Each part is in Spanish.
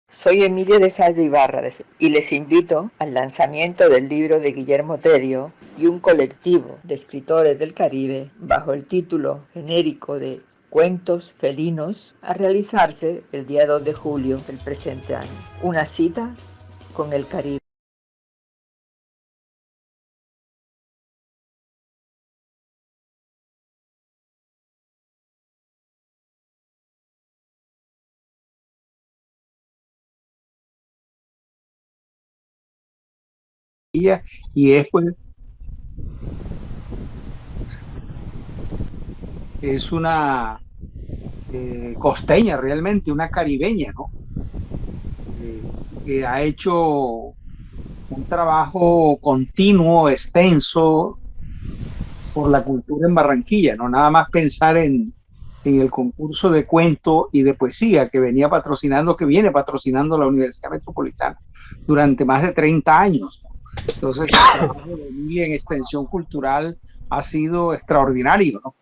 Soy Emilia de Sal de Ibarra y les invito al lanzamiento del libro de Guillermo Tedio y un colectivo de escritores del Caribe bajo el título genérico de Cuentos Felinos a realizarse el día 2 de julio del presente año. Una cita con el Caribe. Y es pues es una costeña realmente, una caribeña, ¿no? Que ha hecho un trabajo continuo, extenso por la cultura en Barranquilla, no nada más pensar en el concurso de cuento y de poesía que venía patrocinando, que viene patrocinando la Universidad Metropolitana durante más de 30 años, ¿no? Entonces, el trabajo de Emilia en extensión cultural ha sido extraordinario, ¿no?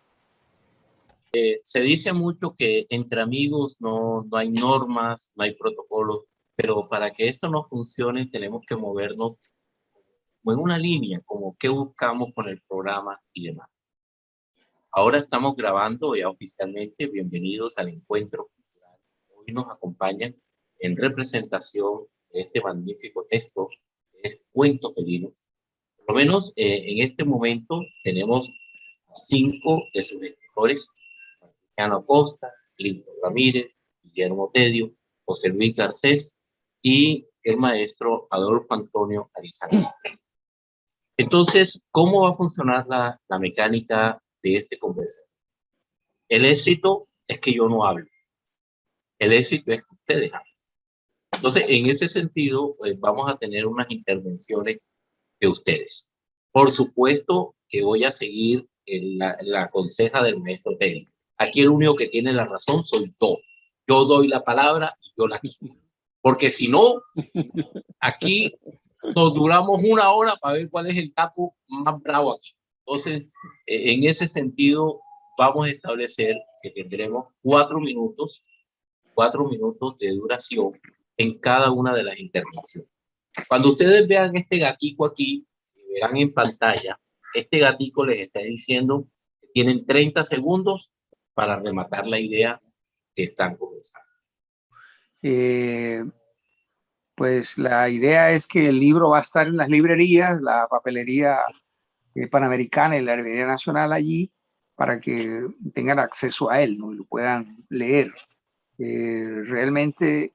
Se dice mucho que entre amigos no hay normas, no hay protocolos, pero para que esto no funcione tenemos que movernos como en una línea, como qué buscamos con el programa y demás. Ahora estamos grabando ya oficialmente. Bienvenidos al Encuentro Cultural. Hoy nos acompañan en representación de este magnífico texto, que es Cuentos Felinos. Por lo menos en este momento tenemos 5 de sus escritores: Ana Costa, Linton Ramírez, Guillermo Tedio, José Luis Garcés y el maestro Adolfo Antonio Arizarán. Entonces, ¿cómo va a funcionar la mecánica de este conversatorio? El éxito es que yo no hable. El éxito es que ustedes hablen. Entonces, en ese sentido, pues, vamos a tener unas intervenciones de ustedes. Por supuesto que voy a seguir la conseja del maestro Tedio. Aquí el único que tiene la razón soy yo. Yo doy la palabra y yo la quito. Porque si no, aquí nos duramos 1 hora para ver cuál es el capo más bravo aquí. Entonces, en ese sentido, vamos a establecer que tendremos 4 minutos de duración en cada una de las intervenciones. Cuando ustedes vean este gatico aquí, verán en pantalla, este gatico les está diciendo que tienen 30 segundos para rematar la idea que están comenzando. Pues la idea es que el libro va a estar en las librerías, la papelería panamericana y la librería nacional allí, para que tengan acceso a él, ¿no? Y lo puedan leer. Realmente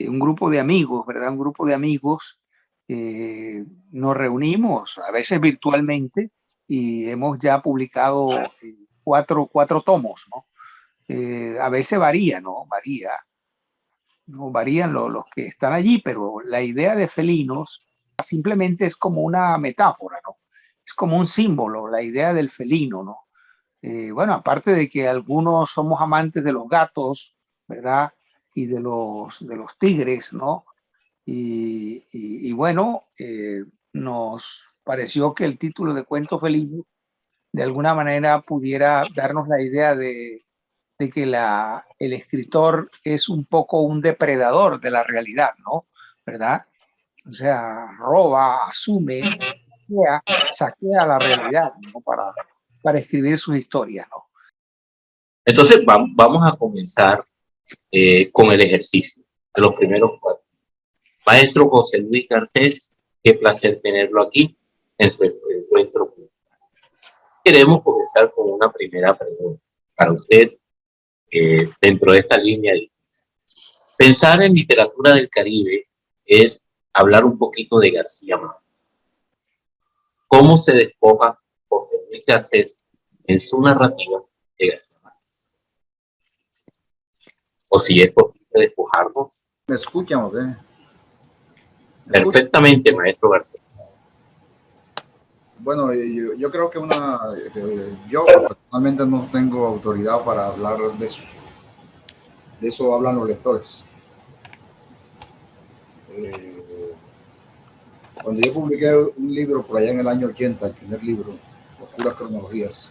un grupo de amigos, ¿verdad? Un grupo de amigos nos reunimos, a veces virtualmente, y hemos ya publicado 4 tomos, ¿no? A veces varía, ¿no? No varían los que están allí, pero la idea de felinos simplemente es como una metáfora, ¿no? Es como un símbolo, la idea del felino, ¿no? Bueno, aparte de que algunos somos amantes de los gatos, ¿verdad? Y de los tigres, ¿no? Y bueno, nos pareció que el título de Cuento Felino de alguna manera pudiera darnos la idea de que el escritor es un poco un depredador de la realidad, ¿no? ¿Verdad? O sea, roba, asume, saquea la realidad, ¿no? Para escribir sus historias, ¿no? Entonces, vamos a comenzar con el ejercicio de los primeros 4. Maestro José Luis Garcés, qué placer tenerlo aquí en su encuentro. Queremos comenzar con una primera pregunta para usted, dentro de esta línea. Pensar en literatura del Caribe es hablar un poquito de García Márquez. ¿Cómo se despoja José Luis Garcés en su narrativa de García Márquez? O si es posible despojarnos. ¿Me escuchan o qué? Perfectamente, maestro Garcés. Bueno, yo creo que yo personalmente no tengo autoridad para hablar de eso. De eso hablan los lectores. Cuando yo publiqué un libro por allá en el año 80, el primer libro, Oscuras Cronologías,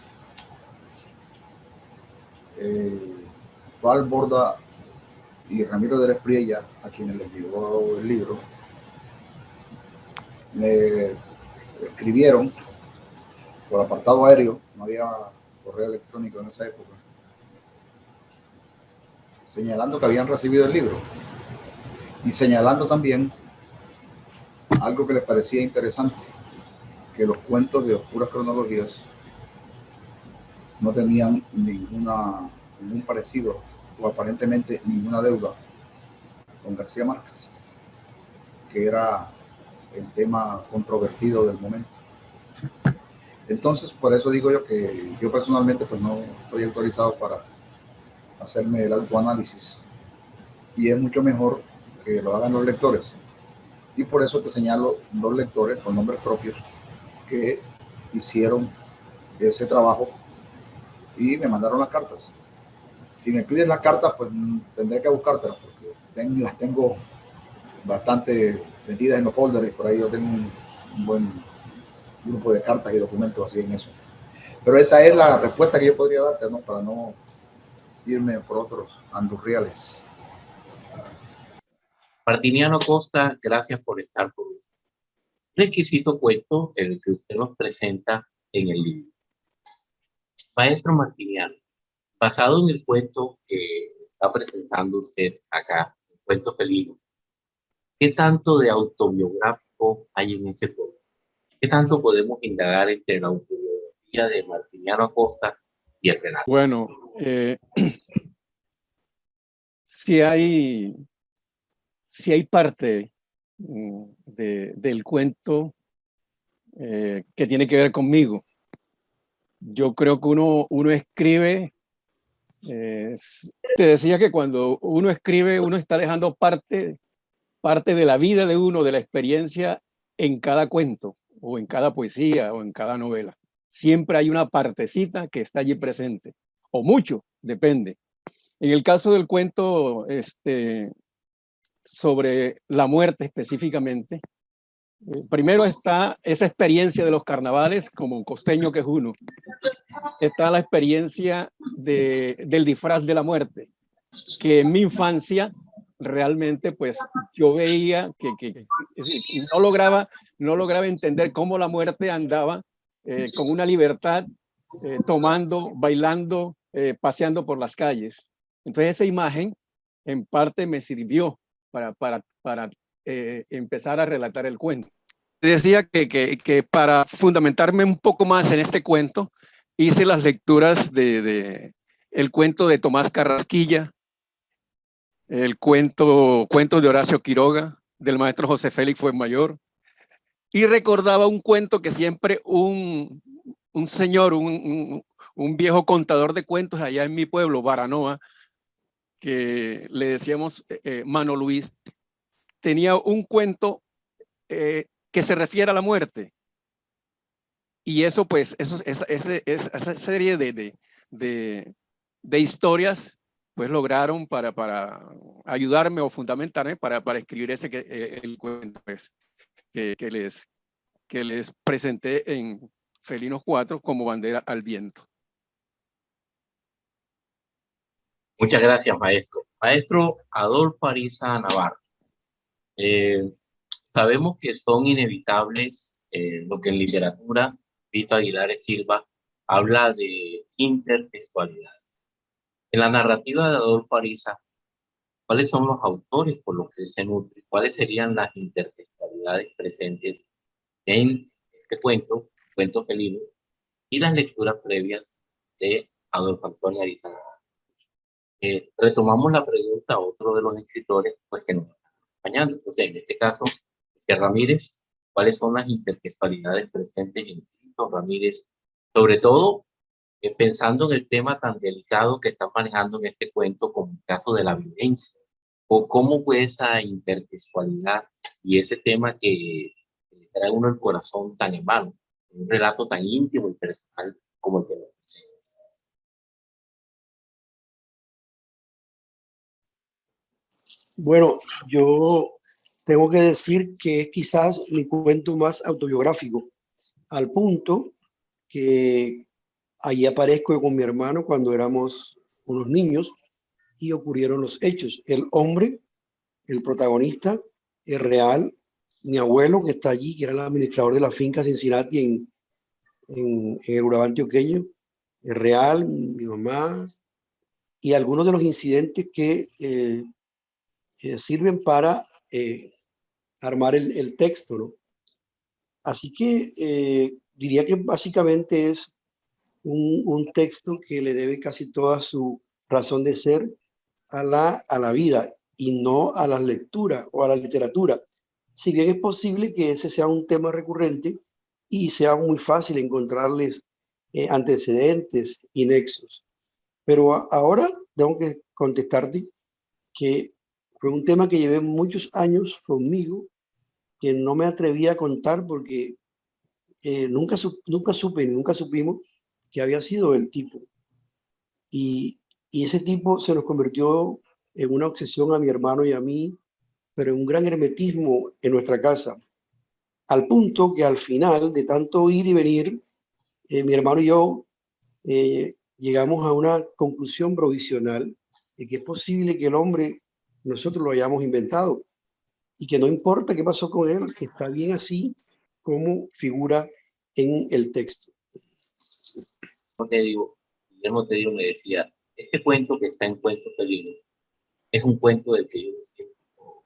Val Borda y Ramiro de la Espriella, a quienes les llegó el libro, me escribieron por apartado aéreo, no había correo electrónico en esa época, señalando que habían recibido el libro y señalando también algo que les parecía interesante, que los cuentos de Oscuras Cronologías no tenían ningún parecido o aparentemente ninguna deuda con García Márquez, que era el tema controvertido del momento. Entonces, por eso digo yo que yo personalmente pues no estoy autorizado para hacerme el autoanálisis, y es mucho mejor que lo hagan los lectores, y por eso te señalo dos lectores con nombres propios que hicieron ese trabajo y me mandaron las cartas. Si me piden las cartas, pues tendré que buscártelas, porque las tengo bastante metidas en los folders. Por ahí yo tengo un buen grupo de cartas y documentos así en eso. Pero esa es la respuesta que yo podría darte, ¿no? Para no irme por otros andurriales. Martiniano Acosta, gracias por estar por un exquisito cuento el que usted nos presenta en el libro. Maestro Martiniano, basado en el cuento que está presentando usted acá, el cuento felino, ¿qué tanto de autobiográfico hay en ese cuento? ¿Qué tanto podemos indagar entre la autobiografía de Martiniano Acosta y el relato? Bueno, sí hay parte del cuento que tiene que ver conmigo. Yo creo que uno escribe, te decía que cuando uno escribe, uno está dejando parte de la vida de uno, de la experiencia en cada cuento, o en cada poesía, o en cada novela. Siempre hay una partecita que está allí presente, o mucho, depende. En el caso del cuento sobre la muerte específicamente, primero está esa experiencia de los carnavales, como costeño que es uno. Está la experiencia del disfraz de la muerte, que en mi infancia realmente pues yo veía que no lograba entender cómo la muerte andaba con una libertad, tomando, bailando, paseando por las calles. Entonces esa imagen en parte me sirvió para empezar a relatar el cuento. Decía que para fundamentarme un poco más en este cuento, hice las lecturas de el cuento de Tomás Carrasquilla, el cuentos de Horacio Quiroga, del maestro José Félix Fuenmayor, y recordaba un cuento que siempre un señor, un viejo contador de cuentos allá en mi pueblo, Baranoa, que le decíamos Mano Luis, tenía un cuento que se refiere a la muerte. Y eso, pues, esa serie de historias, pues, lograron para ayudarme o fundamentarme para escribir el cuento pues, que les presenté en Felinos 4 como Bandera al Viento. Muchas gracias, maestro. Maestro Adolfo Ariza Navarro. Sabemos que son inevitables lo que en literatura Vito Aguilar Silva habla de intertextualidad. En la narrativa de Adolfo Ariza, ¿cuáles son los autores por los que se nutre? ¿Cuáles serían las intertextualidades presentes en este cuento felino, y las lecturas previas de Adolfo Antonio Ariza Navarro? Retomamos la pregunta a otro de los escritores pues, que nos están acompañando. Entonces, en este caso, Ramírez, ¿cuáles son las intertextualidades presentes en Tito Ramírez? Sobre todo, pensando en el tema tan delicado que está manejando en este cuento como el caso de la violencia, o cómo fue esa intertextualidad y ese tema que trae uno el corazón tan en mano, un relato tan íntimo y personal como el que nos presenta. Bueno, yo tengo que decir que es quizás mi cuento más autobiográfico, al punto que ahí aparezco con mi hermano cuando éramos unos niños y ocurrieron los hechos. El hombre, el protagonista, es real. Mi abuelo, que está allí, que era el administrador de la finca Cincinnati en el Urabá antioqueño, es real. Mi mamá, y algunos de los incidentes que sirven para armar el texto, ¿no? Así que diría que básicamente es un texto que le debe casi toda su razón de ser a la vida y no a la lectura o a la literatura. Si bien es posible que ese sea un tema recurrente y sea muy fácil encontrarles antecedentes y nexos. Pero ahora tengo que contestarte que fue un tema que llevé muchos años conmigo, que no me atreví a contar porque nunca supe ni nunca supimos que había sido el tipo. Y ese tipo se nos convirtió en una obsesión a mi hermano y a mí, pero en un gran hermetismo en nuestra casa, al punto que al final de tanto ir y venir, mi hermano y yo llegamos a una conclusión provisional de que es posible que el hombre nosotros lo hayamos inventado y que no importa qué pasó con él, que está bien así como figura en el texto. Guillermo Tedio me decía, este cuento que está en Cuentos Felinos es un cuento del que yo siento.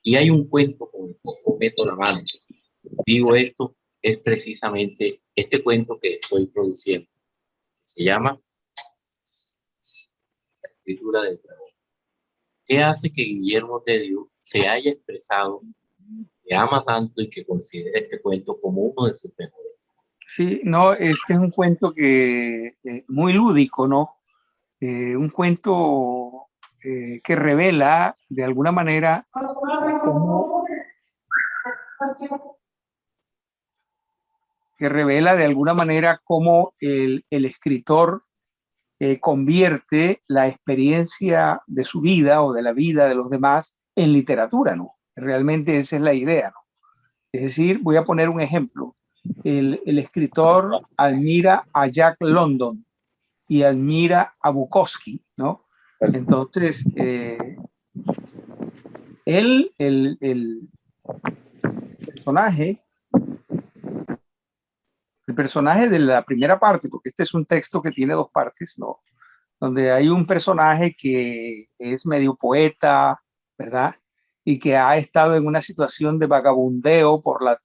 Y hay un cuento con el que yo meto la mano. Digo esto, es precisamente este cuento que estoy produciendo. Se llama La escritura del dragón. ¿Qué hace que Guillermo Tedio se haya expresado, que ama tanto y que considera este cuento como uno de sus mejores? Sí, no, este es un cuento que muy lúdico, ¿no? Un cuento que revela de alguna manera cómo, el escritor convierte la experiencia de su vida o de la vida de los demás en literatura, ¿no? Realmente esa es la idea, ¿no? Es decir, voy a poner un ejemplo. El escritor admira a Jack London y admira a Bukowski, ¿no? Entonces, el personaje de la primera parte, porque este es un texto que tiene dos partes, ¿no? Donde hay un personaje que es medio poeta, ¿verdad? Y que ha estado en una situación de vagabundeo por la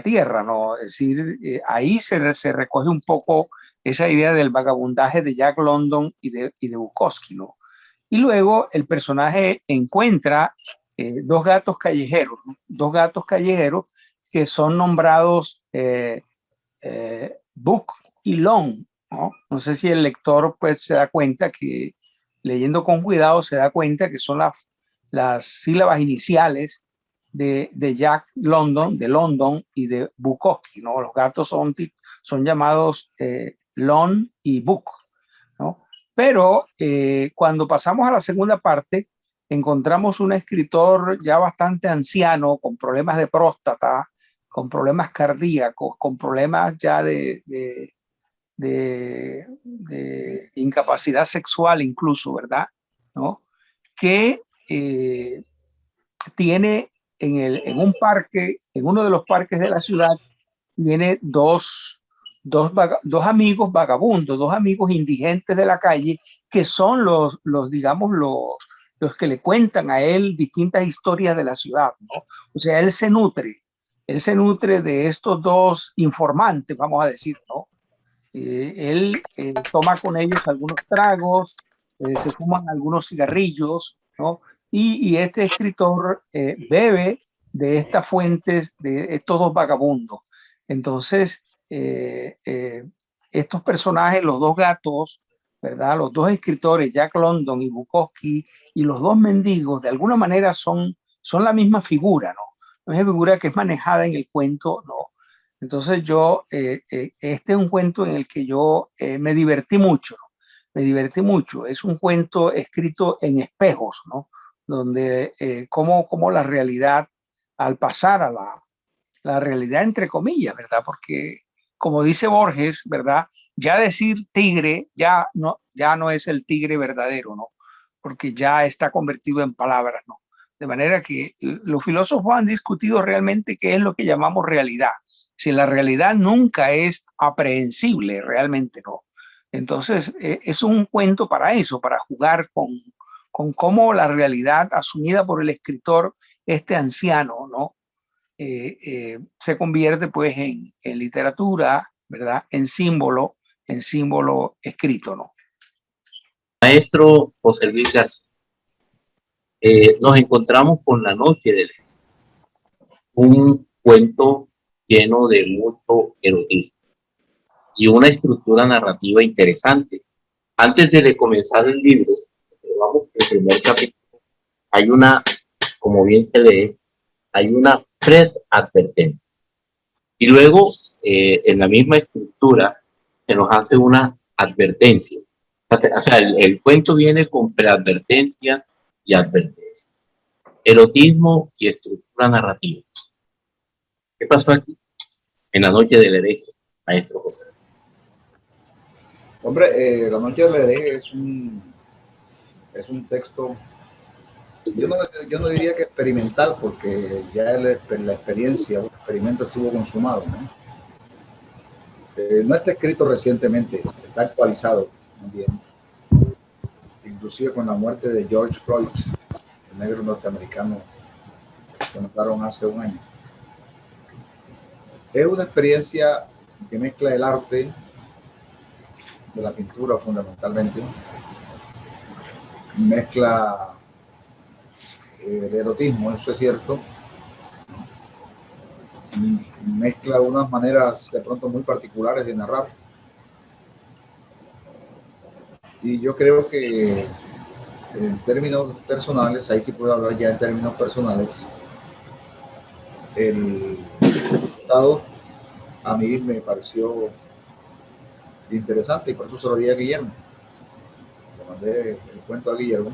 tierra, ¿no? Es decir, ahí se recoge un poco esa idea del vagabundaje de Jack London y de Bukowski, ¿no? Y luego el personaje encuentra dos gatos callejeros, ¿no? Dos gatos callejeros que son nombrados Book y Long, ¿no? No sé si el lector pues se da cuenta que, leyendo con cuidado, se da cuenta que son las sílabas iniciales de Jack London, de London y de Bukowski, ¿no? Los gatos son llamados Lon y Book, ¿no? Pero cuando pasamos a la segunda parte, encontramos un escritor ya bastante anciano, con problemas de próstata, con problemas cardíacos, con problemas ya de incapacidad sexual incluso, ¿verdad? ¿No? Que tiene en un parque, en uno de los parques de la ciudad, tiene dos amigos vagabundos, dos amigos indigentes de la calle, que son digamos, los que le cuentan a él distintas historias de la ciudad, ¿no? O sea, él se nutre de estos dos informantes, vamos a decir, ¿no? Él toma con ellos algunos tragos, se fuman algunos cigarrillos, ¿no? Y este escritor bebe de estas fuentes de estos dos vagabundos. Entonces, estos personajes, los dos gatos, ¿verdad? Los dos escritores, Jack London y Bukowski, y los dos mendigos, de alguna manera son la misma figura, ¿no? La misma figura que es manejada en el cuento, ¿no? Entonces este es un cuento en el que yo me divertí mucho, ¿no? Me divertí mucho. Es un cuento escrito en espejos, ¿no? Donde cómo la realidad, al pasar a la realidad entre comillas, ¿verdad? Porque como dice Borges, ¿verdad? Ya decir tigre ya ya no es el tigre verdadero, ¿no? Porque ya está convertido en palabras, ¿no? De manera que los filósofos han discutido realmente qué es lo que llamamos realidad. Si la realidad nunca es aprehensible, realmente no. Entonces, es un cuento para eso, para jugar con cómo la realidad asumida por el escritor, este anciano, ¿no? Se convierte pues en literatura, ¿verdad? En símbolo escrito, ¿no? Maestro José Luis García, nos encontramos con La Noche de León, un cuento lleno de mucho erotismo y una estructura narrativa interesante. Antes de comenzar el libro, vamos, el primer capítulo, hay una, como bien se lee, hay una predadvertencia. Y luego, en la misma estructura, se nos hace una advertencia. O sea, el cuento viene con preadvertencia y advertencia. Erotismo y estructura narrativa. ¿Qué pasó aquí? En La Noche del Hereje, maestro José. Hombre, La Noche del Hereje es un texto, yo no diría que experimental, porque ya la experiencia, el experimento estuvo consumado, ¿no? No está escrito recientemente, está actualizado también, inclusive con la muerte de George Floyd, el negro norteamericano que mataron hace un año. Es una experiencia que mezcla el arte de la pintura fundamentalmente, mezcla el erotismo, eso es cierto, mezcla unas maneras de pronto muy particulares de narrar, y yo creo que en términos personales, ahí sí puedo hablar ya en términos personales, el resultado a mí me pareció interesante y por eso se lo di a Guillermo. Le mandé el cuento a Guillermo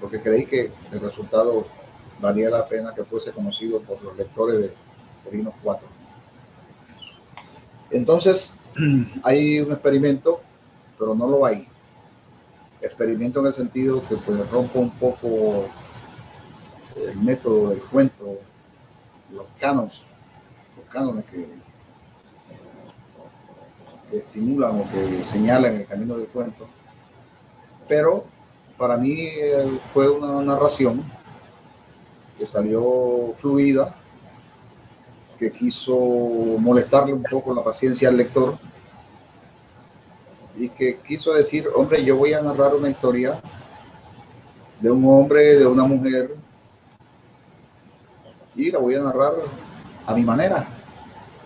porque creí que el resultado valía la pena que fuese conocido por los lectores de Dinos 4. Entonces, hay un experimento, pero no lo hay. Experimento en el sentido que pues rompo un poco el método del cuento, los cánones que estimulan o que señalan el camino del cuento. Pero para mí fue una narración que salió fluida, que quiso molestarle un poco la paciencia al lector y que quiso decir, hombre, yo voy a narrar una historia de un hombre, de una mujer, y la voy a narrar a mi manera,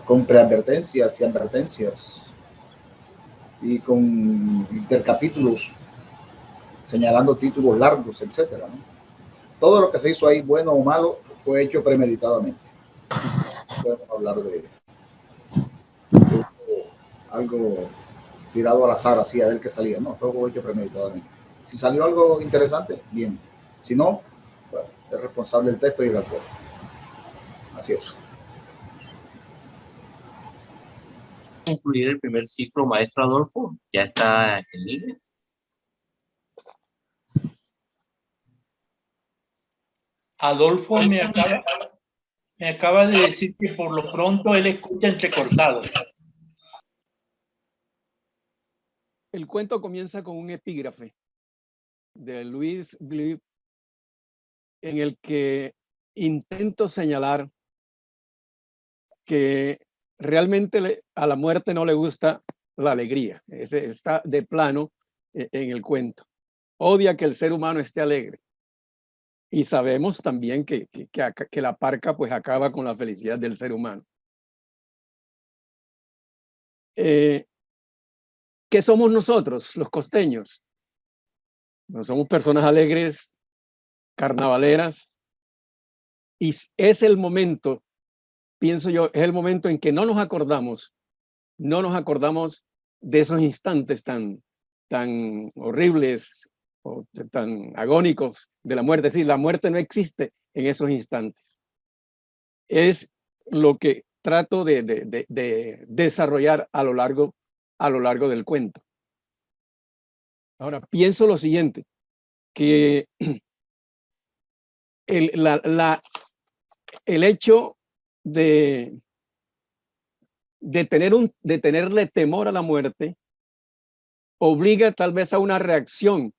con preadvertencias y advertencias y con intercapítulos señalando títulos largos, etcétera, ¿no? Todo lo que se hizo ahí, bueno o malo, fue hecho premeditadamente. Podemos hablar de algo tirado al azar, así a ver qué salía. No, todo hecho premeditadamente. Si salió algo interesante, bien. Si no, bueno, es responsable el texto y el autor. Así es. Concluir el primer ciclo, maestro Adolfo, ya está en línea. Adolfo me acaba de decir que por lo pronto él escucha entrecortado. El cuento comienza con un epígrafe de Louis Glück en el que intento señalar que realmente a la muerte no le gusta la alegría. Ese está de plano en el cuento. Odia que el ser humano esté alegre. Y sabemos también que la parca pues acaba con la felicidad del ser humano. ¿Qué somos nosotros, los costeños? No somos personas alegres, carnavaleras, y es el momento, pienso yo, es el momento en que no nos acordamos de esos instantes tan horribles o tan agónicos de la muerte. Es decir, la muerte no existe en esos instantes. Es lo que trato de desarrollar a lo largo del cuento. Ahora, pienso lo siguiente, que el hecho de tenerle temor a la muerte obliga tal vez a una reacción,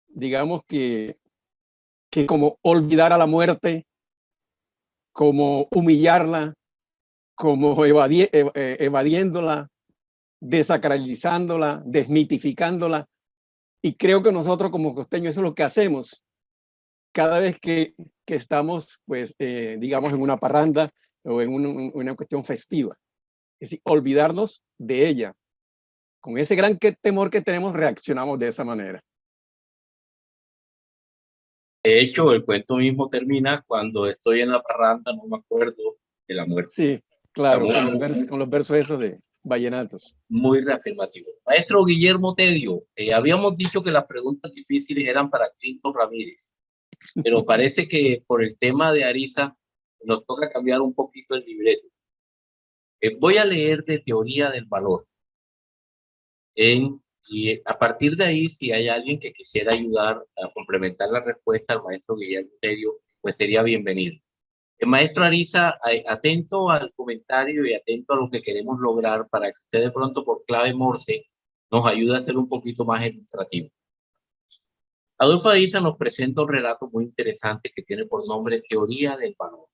digamos que como olvidar a la muerte, como humillarla, como evadiéndola, desacralizándola, desmitificándola. Y creo que nosotros como costeños eso es lo que hacemos cada vez que estamos, pues, digamos, en una parranda o en una cuestión festiva. Es decir, olvidarnos de ella. Con ese gran temor que tenemos, reaccionamos de esa manera. De hecho, el cuento mismo termina cuando estoy en la parranda, no me acuerdo de la muerte. Sí, claro, Estamos con los versos esos de vallenatos. muy reafirmativo. Maestro Guillermo Tedio, habíamos dicho que las preguntas difíciles eran para Clinton Ramírez, pero parece que por el tema de Ariza nos toca cambiar un poquito el libreto. Voy a leer de Teoría del Valor. Y a partir de ahí, si hay alguien que quisiera ayudar a complementar la respuesta al maestro Guillermo Tedio, pues sería bienvenido. El maestro Ariza, atento al comentario y atento a lo que queremos lograr para que usted de pronto por clave Morse nos ayude a ser un poquito más ilustrativo. Adolfo Ariza nos presenta un relato muy interesante que tiene por nombre Teoría del Valor.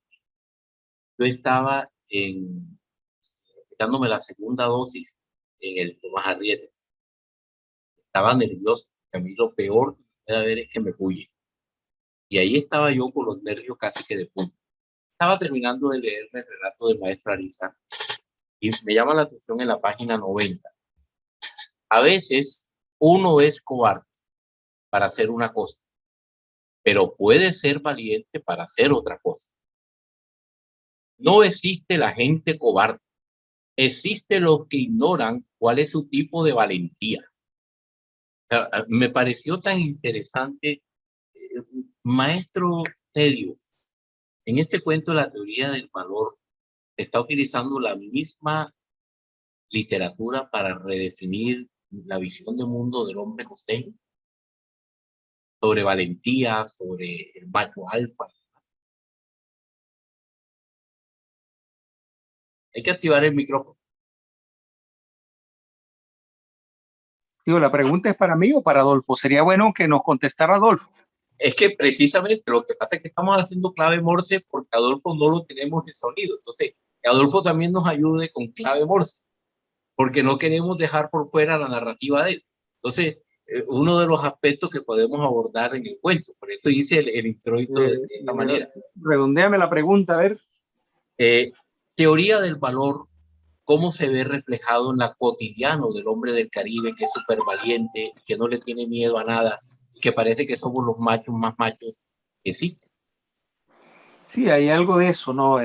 Yo estaba dándome la segunda dosis en el Tomás Arrieta. Estaba nervioso. A mí lo peor que puede haber es que me bulle. Y ahí estaba yo con los nervios casi que de punta. Estaba terminando de leerme el relato del maestro Ariza y me llama la atención en la página 90. A veces uno es cobarde para hacer una cosa, pero puede ser valiente para hacer otra cosa. No existe la gente cobarde. Existe los que ignoran cuál es su tipo de valentía. Me pareció tan interesante, maestro Tedio, en este cuento la teoría del valor está utilizando la misma literatura para redefinir la visión de mundo del hombre costeño, sobre valentía, sobre el macho alfa. Hay que activar el micrófono. Digo, la pregunta es para mí o para Adolfo. Sería bueno que nos contestara Adolfo. Es que precisamente lo que pasa es que estamos haciendo clave Morse porque Adolfo no lo tenemos en sonido. Entonces, que Adolfo también nos ayude con clave Morse, porque no queremos dejar por fuera la narrativa de él. Entonces, uno de los aspectos que podemos abordar en el cuento. Por eso hice el introito de esta manera. Redondéame la pregunta, a ver. Teoría del valor, ¿cómo se ve reflejado en la cotidiano del hombre del Caribe, que es súper valiente, que no le tiene miedo a nada, que parece que somos los machos más machos que existen? Sí, hay algo de eso, ¿no?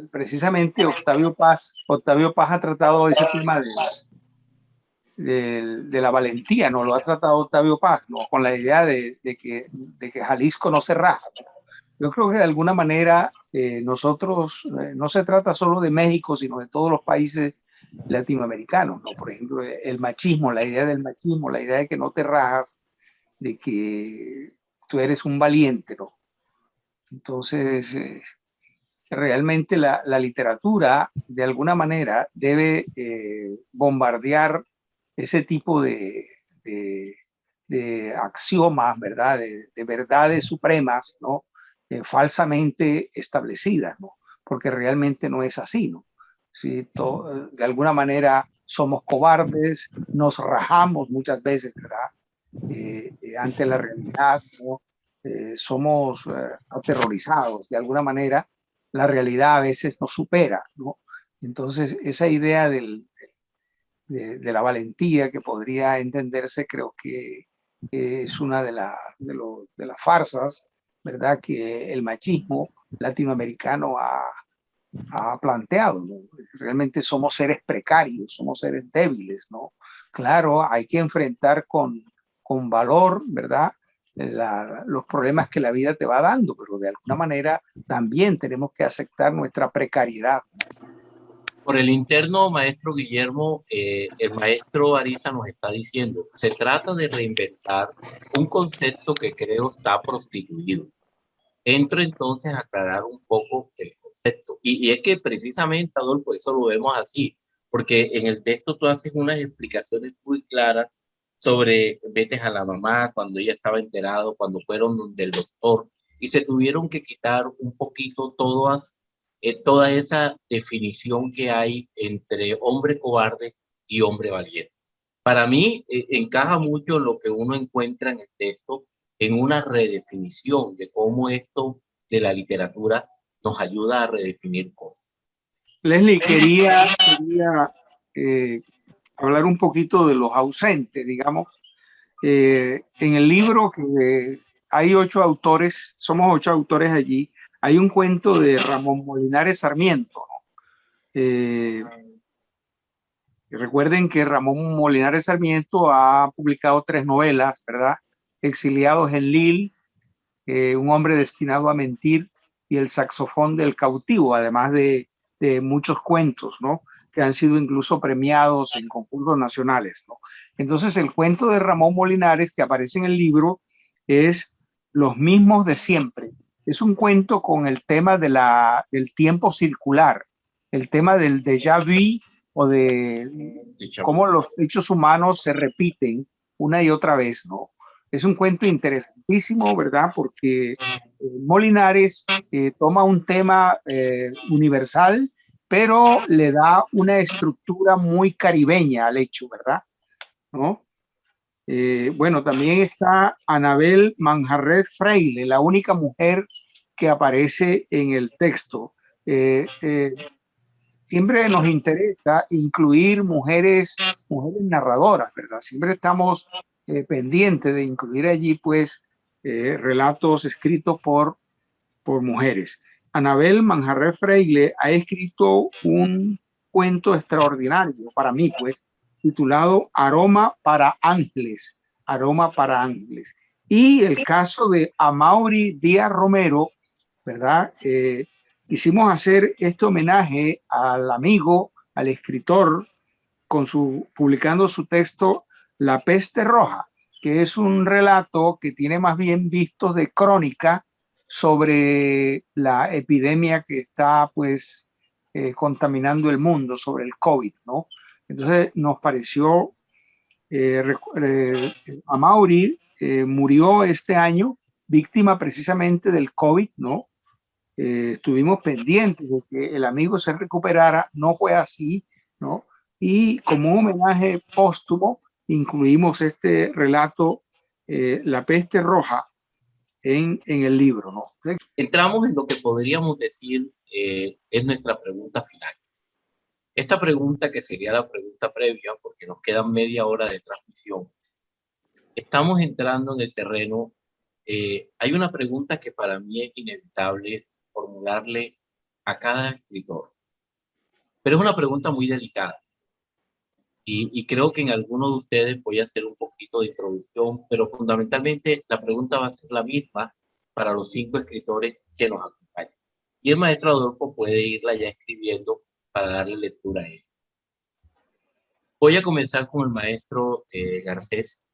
Precisamente Octavio Paz ha tratado ese tema de la valentía, ¿no? Lo ha tratado Octavio Paz, ¿no? Con la idea de que Jalisco no se raja, ¿no? Yo creo que de alguna manera nosotros, no se trata solo de México, sino de todos los países latinoamericanos, ¿no? Por ejemplo, el machismo, la idea del machismo, la idea de que no te rajas, de que tú eres un valiente, ¿no? Entonces, realmente la literatura, de alguna manera, debe bombardear ese tipo de axiomas, ¿verdad? De verdades supremas, ¿no? Falsamente establecidas, ¿no? Porque realmente no es así, ¿no? ¿Sí? De alguna manera somos cobardes, nos rajamos muchas veces, ¿verdad? Ante la realidad, ¿no? Somos aterrorizados, de alguna manera la realidad a veces nos supera, ¿no? Entonces esa idea de la valentía que podría entenderse, creo que es una de las farsas, ¿verdad? Que el machismo latinoamericano ha planteado, ¿no? Realmente somos seres precarios, somos seres débiles, ¿no? Claro, hay que enfrentar con valor, ¿verdad? Los problemas que la vida te va dando, pero de alguna manera también tenemos que aceptar nuestra precariedad. Por el interno, maestro Guillermo, el maestro Ariza nos está diciendo, se trata de reinventar un concepto que creo está prostituido. Entro entonces a aclarar un poco el concepto. Y es que precisamente, Adolfo, eso lo vemos así, porque en el texto tú haces unas explicaciones muy claras sobre metes a la mamá cuando ella estaba enterado, cuando fueron del doctor, y se tuvieron que quitar un poquito toda esa definición que hay entre hombre cobarde y hombre valiente. Para mí encaja mucho lo que uno encuentra en el texto en una redefinición de cómo esto de la literatura nos ayuda a redefinir cosas. Leslie, quería hablar un poquito de los ausentes, digamos. En el libro que hay 8 autores, somos 8 autores allí, hay un cuento de Ramón Molinares Sarmiento, ¿no? Recuerden que Ramón Molinares Sarmiento ha publicado 3 novelas, ¿verdad? Exiliados en Lille, Un hombre destinado a mentir y El saxofón del cautivo, además de muchos cuentos, ¿no? Que han sido incluso premiados en concursos nacionales, ¿no? Entonces el cuento de Ramón Molinares que aparece en el libro es Los mismos de siempre. Es un cuento con el tema del tiempo circular, el tema del déjà vu o de cómo los hechos humanos se repiten una y otra vez, ¿no? Es un cuento interesantísimo, ¿verdad? Porque Molinares toma un tema universal, pero le da una estructura muy caribeña al hecho, ¿verdad? ¿No? Bueno, también está Anabel Manjarret Freile, la única mujer que aparece en el texto. Siempre nos interesa incluir mujeres narradoras, ¿verdad? Siempre estamos pendientes de incluir allí, pues, relatos escritos por mujeres. Anabel Manjarret Freile ha escrito un cuento extraordinario para mí, pues, titulado Aroma para Ángeles, Aroma para Ángeles. Y el caso de Amaury Díaz Romero, ¿verdad? Quisimos hacer este homenaje al amigo, al escritor, publicando su texto La peste roja, que es un relato que tiene más bien vistos de crónica sobre la epidemia que está pues contaminando el mundo, sobre el COVID, ¿no? Entonces nos pareció, Amaury murió este año víctima precisamente del COVID, ¿no? Estuvimos pendientes de que el amigo se recuperara, no fue así, ¿no? Y como un homenaje póstumo, incluimos este relato, La peste roja, en el libro, ¿no? Entramos en lo que podríamos decir es nuestra pregunta final. Esta pregunta, que sería la pregunta previa, porque nos quedan media hora de transmisión, estamos entrando en el terreno. Hay una pregunta que para mí es inevitable formularle a cada escritor, pero es una pregunta muy delicada. Y creo que en algunos de ustedes voy a hacer un poquito de introducción, pero fundamentalmente la pregunta va a ser la misma para los 5 escritores que nos acompañan. Y el maestro Adolfo puede irla ya escribiendo para darle lectura a él. Voy a comenzar con el maestro Garcés.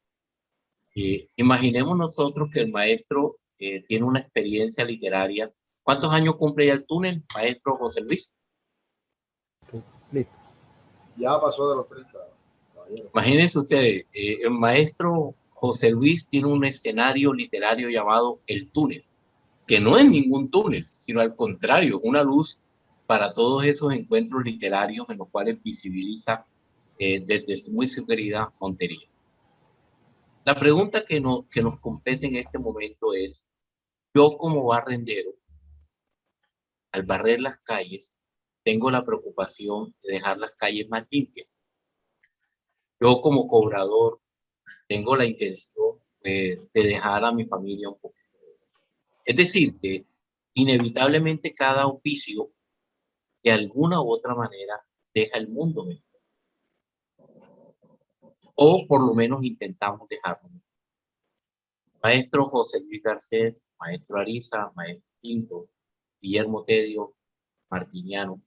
Imaginemos nosotros que el maestro tiene una experiencia literaria. ¿Cuántos años cumple ya el túnel, maestro José Luis? Listo. Ya pasó de los 30. Imagínense ustedes, el maestro José Luis tiene un escenario literario llamado El Túnel, que no es ningún túnel, sino al contrario, una luz para todos esos encuentros literarios en los cuales visibiliza desde muy su querida Montería. La pregunta que nos compete en este momento es, yo como barrendero, al barrer las calles, tengo la preocupación de dejar las calles más limpias. Yo como cobrador, tengo la intención de dejar a mi familia un poco. Es decir, que inevitablemente cada oficio, de alguna u otra manera, deja el mundo mejor. O por lo menos intentamos dejarlo mejor. Maestro José Luis Garcés, maestro Ariza, maestro Pinto, Guillermo Tedio, Martiniano.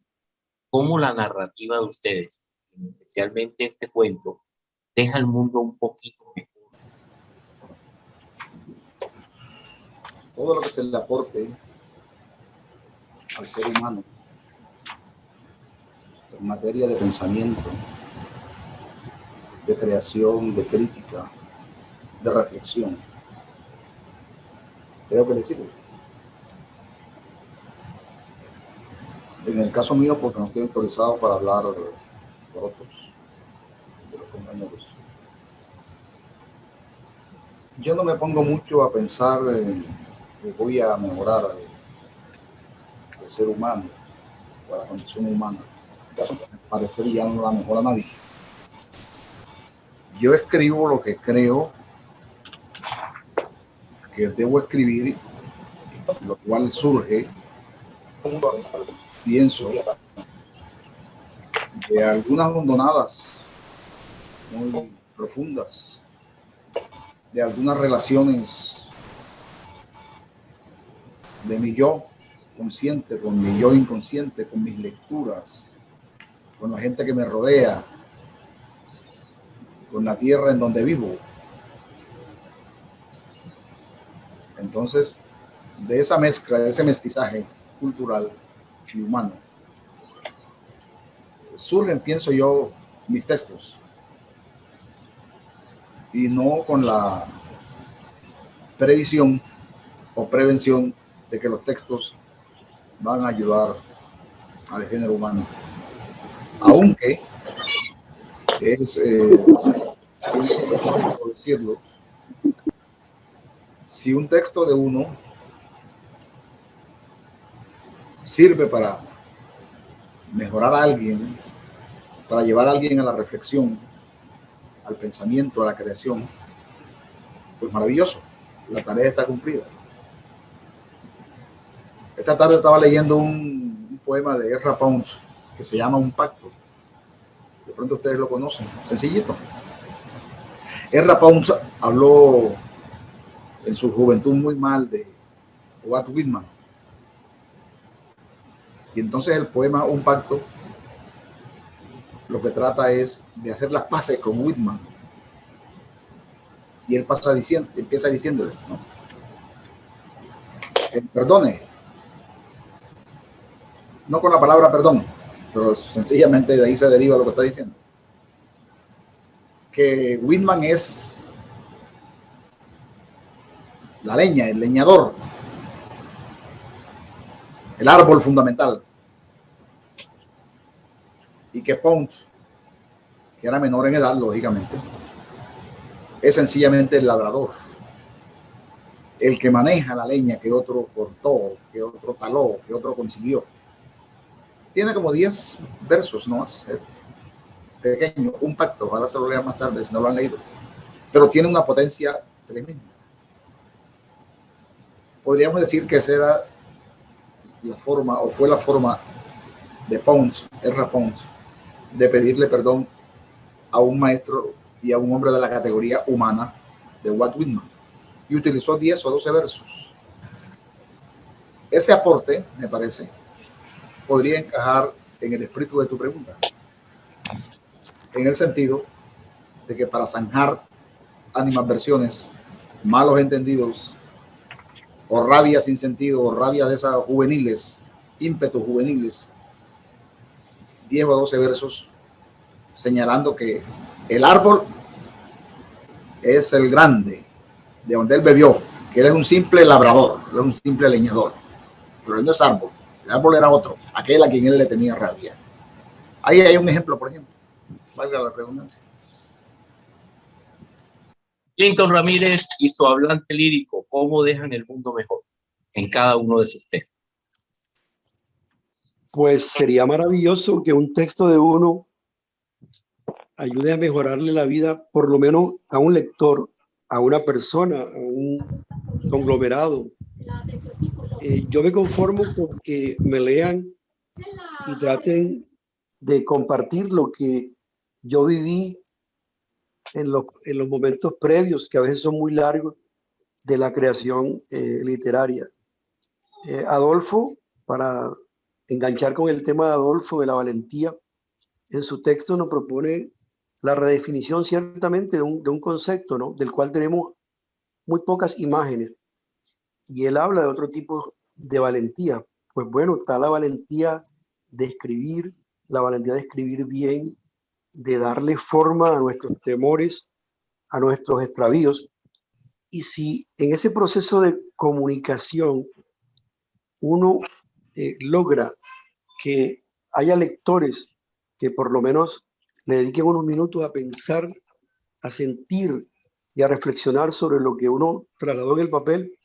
cómo la narrativa de ustedes, especialmente este cuento, deja el mundo un poquito mejor. Todo lo que se le aporte al ser humano en materia de pensamiento, de creación, de crítica, de reflexión, creo que le sirve. En el caso mío, porque no estoy autorizado para hablar por otros, de los compañeros, yo no me pongo mucho a pensar en que voy a mejorar al ser humano o a la condición humana. Me parecería no la mejor a nadie. Yo escribo lo que creo que debo escribir, lo cual surge, pienso, de algunas hondonadas muy profundas, de algunas relaciones de mi yo consciente con mi yo inconsciente, con mis lecturas, con la gente que me rodea, con la tierra en donde vivo. Entonces, de esa mezcla, de ese mestizaje cultural y humano, surgen, pienso yo, mis textos. Y no con la previsión o prevención de que los textos van a ayudar al género humano. Aunque es, decirlo, si un texto de uno sirve para mejorar a alguien, para llevar a alguien a la reflexión, al pensamiento, a la creación, pues maravilloso, la tarea está cumplida. Esta tarde estaba leyendo un poema de Ezra Pound que se llama Un Pacto. De pronto ustedes lo conocen, sencillito. Ezra Pound habló en su juventud muy mal de Walt Whitman. Y entonces el poema Un Pacto lo que trata es de hacer las paces con Whitman. Y él empieza diciéndole, ¿no? Perdone, no con la palabra perdón, pero sencillamente de ahí se deriva lo que está diciendo. Que Whitman es la leña, el leñador, el árbol fundamental. Y que Pound, que era menor en edad, lógicamente, es sencillamente el labrador, el que maneja la leña que otro cortó, que otro taló, que otro consiguió. Tiene como 10 versos nomás, pequeño, Un Pacto, ahora se lo lea más tarde si no lo han leído, pero tiene una potencia tremenda. Podríamos decir que esa era la forma, o fue la forma de Pound, Ezra Pound, de pedirle perdón a un maestro y a un hombre de la categoría humana de Walt Whitman, y utilizó 10 o 12 versos. Ese aporte, me parece, podría encajar en el espíritu de tu pregunta, en el sentido de que para zanjar animadversiones, malos entendidos, o rabia sin sentido, o rabia de esas juveniles, ímpetus juveniles, 10 o 12 versos señalando que el árbol es el grande, de donde él bebió, que él es un simple labrador, él es un simple leñador, pero él no es árbol, el árbol era otro, aquel a quien él le tenía rabia. Ahí hay un ejemplo, por ejemplo, valga la redundancia. Clinton Ramírez y su hablante lírico, ¿cómo dejan el mundo mejor en cada uno de sus textos? Pues sería maravilloso que un texto de uno ayude a mejorarle la vida, por lo menos a un lector, a una persona, a un conglomerado. Yo me conformo con que me lean y traten de compartir lo que yo viví en los momentos previos, que a veces son muy largos, de la creación literaria. Adolfo, para enganchar con el tema de Adolfo de la valentía. En su texto nos propone la redefinición ciertamente de un concepto, ¿no? Del cual tenemos muy pocas imágenes. Y él habla de otro tipo de valentía. Pues bueno, está la valentía de escribir, la valentía de escribir bien, de darle forma a nuestros temores, a nuestros extravíos. Y si en ese proceso de comunicación uno logra que haya lectores que por lo menos le dediquen unos minutos a pensar, a sentir y a reflexionar sobre lo que uno trasladó en el papel,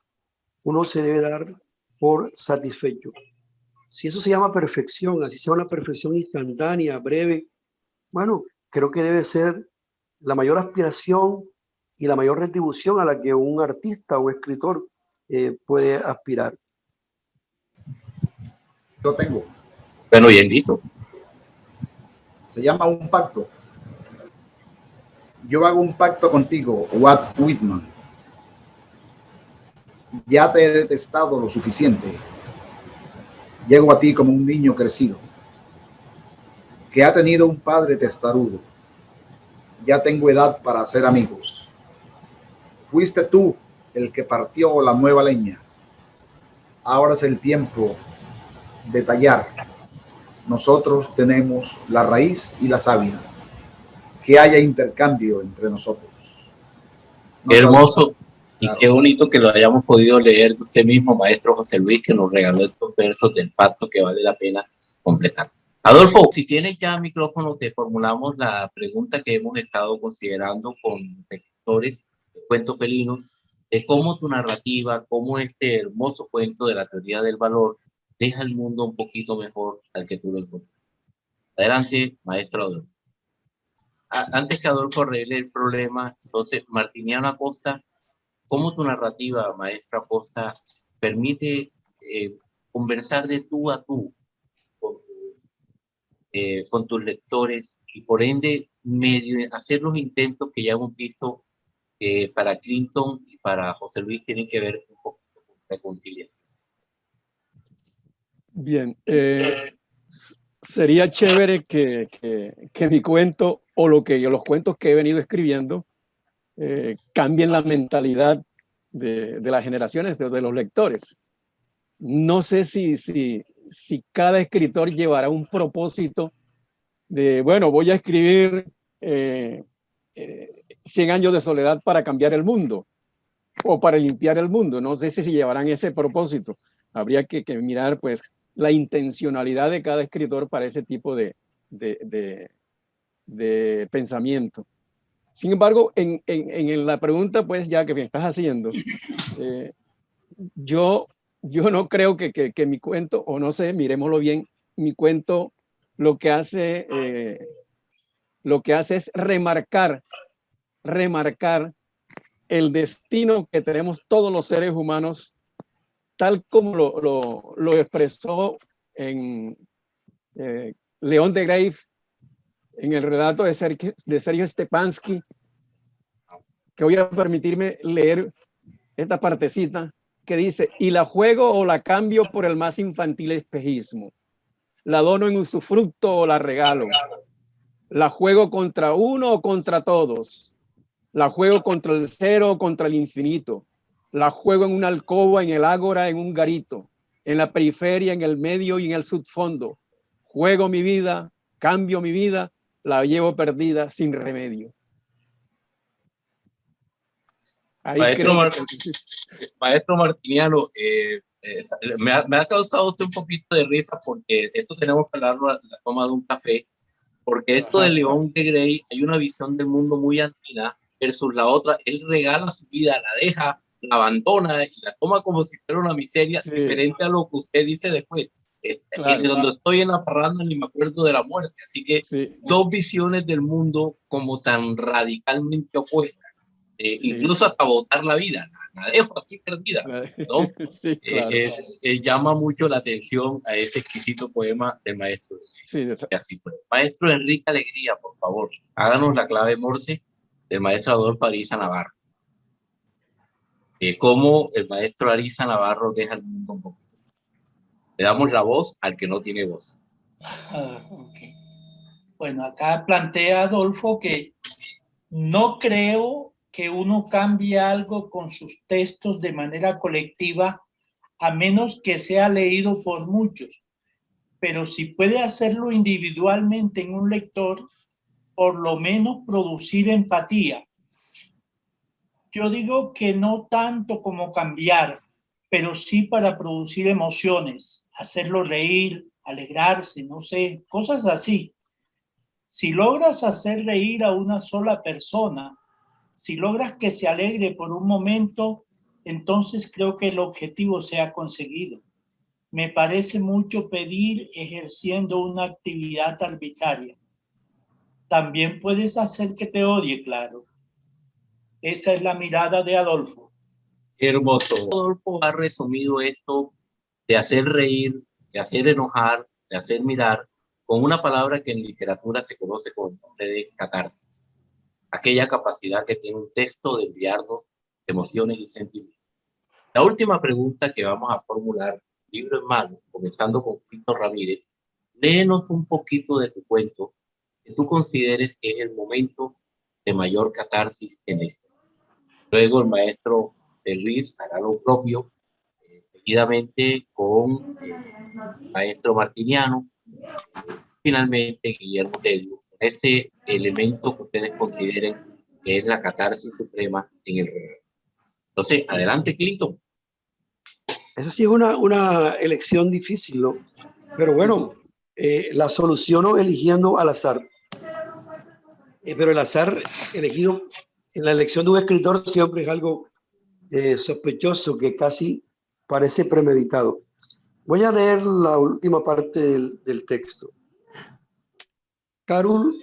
uno se debe dar por satisfecho. Si eso se llama perfección, así sea una perfección instantánea, breve, bueno, creo que debe ser la mayor aspiración y la mayor retribución a la que un artista o un escritor puede aspirar. Yo tengo. Bueno, bien visto. Se llama un pacto. Yo hago un pacto contigo, Walt Whitman. Ya te he detestado lo suficiente. Llego a ti como un niño crecido, que ha tenido un padre testarudo. Ya tengo edad para ser amigos. Fuiste tú el que partió la nueva leña. Ahora es el tiempo de tallar. Nosotros tenemos la raíz y la savia. Que haya intercambio entre nosotros. No Qué hermoso y claro. qué bonito que lo hayamos podido leer de usted mismo, maestro José Luis, que nos regaló estos versos del pacto que vale la pena completar. Adolfo, si tienes ya micrófono, te formulamos la pregunta que hemos estado considerando con lectores de cuentos felinos, de cómo tu narrativa, cómo este hermoso cuento de la teoría del valor deja el mundo un poquito mejor al que tú lo encuentras. Adelante, maestro Adolfo. Antes que Adolfo arregle el problema, entonces, Martiniano Acosta, ¿cómo tu narrativa, maestra Acosta, permite conversar de tú a tú con tus lectores y por ende medio hacer los intentos que ya hemos visto para Clinton y para José Luis tienen que ver un poco con reconciliación? Bien, sería chévere que mi cuento o los cuentos que he venido escribiendo cambien la mentalidad de las generaciones, de los lectores. No sé si cada escritor llevará un propósito de, bueno, voy a escribir 100 años de soledad para cambiar el mundo o para limpiar el mundo. No sé si llevarán ese propósito. Habría que mirar pues la intencionalidad de cada escritor para ese tipo de pensamiento. Sin embargo, en la pregunta pues ya que me estás haciendo, yo no creo que mi cuento, o no sé, miremoslo bien, mi cuento lo que hace es remarcar el destino que tenemos todos los seres humanos, tal como lo expresó en León de Greiff, en el relato de Sergio Stepansky, que voy a permitirme leer esta partecita que dice: y la juego o la cambio por el más infantil espejismo, la dono en usufructo o la regalo, la juego contra uno o contra todos, la juego contra el cero o contra el infinito, la juego en una alcoba, en el ágora, en un garito, en la periferia, en el medio y en el subfondo. Juego mi vida, cambio mi vida, la llevo perdida sin remedio. Ahí Maestro Martiniano, me ha causado usted un poquito de risa porque esto tenemos que hablarlo a la toma de un café, porque esto de León de Grey hay una visión del mundo muy antina versus la otra. Él regala su vida, la deja, la abandona y la toma como si fuera una miseria, sí, diferente a lo que usted dice después. Claro. Cuando estoy en la parranda ni me acuerdo de la muerte, así que sí, dos visiones del mundo como tan radicalmente opuestas. Sí. Incluso hasta botar la vida, la dejo aquí perdida, ¿no? Sí, claro. Llama mucho la atención a ese exquisito poema del maestro. Sí, así fue. Maestro Enrique Alegría, por favor, háganos la clave Morse del maestro Adolfo Ariza Navarro. Cómo el maestro Ariza Navarro deja el mundo un poco. Le damos la voz al que no tiene voz. Okay. Bueno, acá plantea Adolfo que no creo que uno cambie algo con sus textos de manera colectiva a menos que sea leído por muchos, pero si puede hacerlo individualmente en un lector, por lo menos producir empatía. Yo digo que no tanto como cambiar, pero sí para producir emociones, hacerlo reír, alegrarse, no sé, cosas así. Si logras hacer reír a una sola persona, si logras que se alegre por un momento, entonces creo que el objetivo se ha conseguido. Me parece mucho pedir ejerciendo una actividad arbitraria. También puedes hacer que te odie, claro. Esa es la mirada de Adolfo. Hermoso. Adolfo ha resumido esto de hacer reír, de hacer enojar, de hacer mirar, con una palabra que en literatura se conoce como el nombre de catarsis. Aquella capacidad que tiene un texto de enviarnos emociones y sentimientos. La última pregunta que vamos a formular, libro en mano, comenzando con Víctor Ramírez, léenos un poquito de tu cuento que tú consideres que es el momento de mayor catarsis en esto. Luego el maestro Luis hará lo propio, seguidamente con el maestro Martiniano, finalmente Guillermo Tello, ese elemento que ustedes consideren que es la catarsis suprema en el relato. Entonces, adelante, Clinton. Esa sí es una elección difícil, ¿no? Pero bueno, la soluciono eligiendo al azar. Pero el azar elegido en la elección de un escritor siempre es algo sospechoso, que casi parece premeditado. Voy a leer la última parte del texto. Carol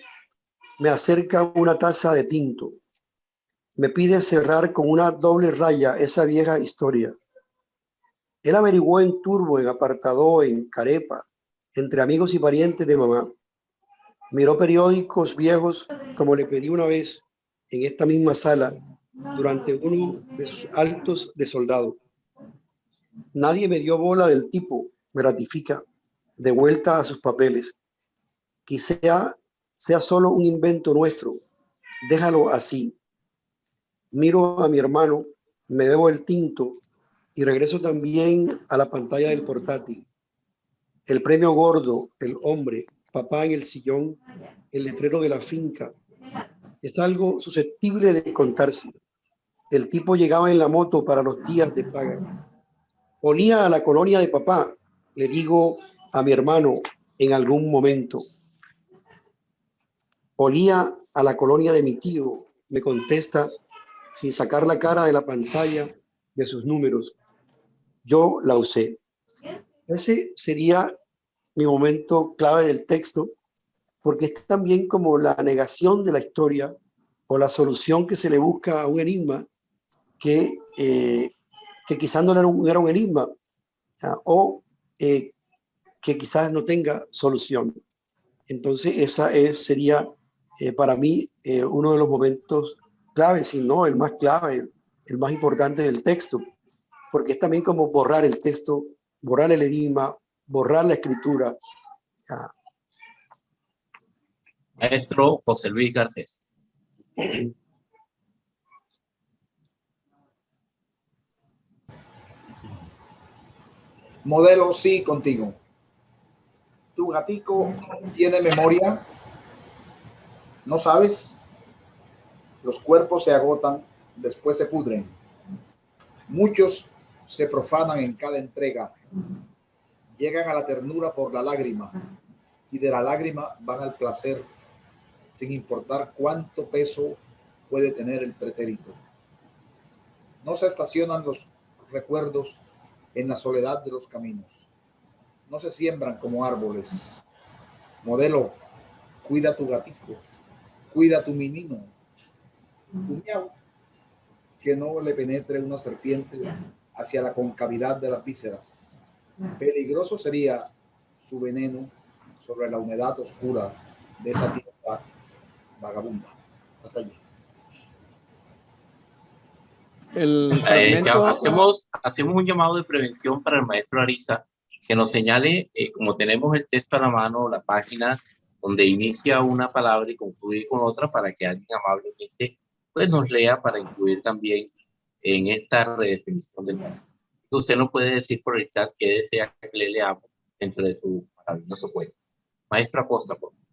me acerca una taza de tinto. Me pide cerrar con una doble raya esa vieja historia. Él averiguó en Turbo, en Apartadó, en Carepa, entre amigos y parientes de mamá. Miró periódicos viejos como le pedí una vez en esta misma sala durante uno de sus altos de soldado. Nadie me dio bola del tipo, me ratifica, de vuelta a sus papeles. Quizá sea solo un invento nuestro, déjalo así. Miro a mi hermano, me bebo el tinto y regreso también a la pantalla del portátil. El premio gordo, el hombre, papá en el sillón, el letrero de la finca. Es algo susceptible de contarse. El tipo llegaba en la moto para los días de paga. Olía a la colonia de papá, le digo a mi hermano en algún momento. Olía a la colonia de mi tío, me contesta sin sacar la cara de la pantalla de sus números. Yo la usé. Ese sería mi momento clave del texto, porque es también como la negación de la historia o la solución que se le busca a un enigma que quizás no era un enigma, o que quizás no tenga solución. Entonces esa sería para mí uno de los momentos claves, si no el más clave, el más importante del texto, porque es también como borrar el texto, borrar el enigma, borrar la escritura. Maestro José Luis Garcés. Modelo, sí, contigo. Tu gatico tiene memoria. ¿No sabes? Los cuerpos se agotan, después se pudren. Muchos se profanan en cada entrega. Llegan a la ternura por la lágrima y de la lágrima van al placer, sin importar cuánto peso puede tener el pretérito. No se estacionan los recuerdos en la soledad de los caminos. No se siembran como árboles. Modelo, cuida tu gatico, cuida tu menino, tu miau, que no le penetre una serpiente hacia la concavidad de las vísceras. Peligroso sería su veneno sobre la humedad oscura de esa tierra vagabunda. Hasta allí. El fragmento... Hacemos un llamado de prevención para el maestro Ariza, que nos señale, como tenemos el texto a la mano, la página donde inicia una palabra y concluye con otra, para que alguien amablemente pues nos lea para incluir también en esta redefinición del mundo. Usted nos puede decir por el chat qué desea que le leamos dentro de su maravilloso cuento. Maestra Acosta, por favor.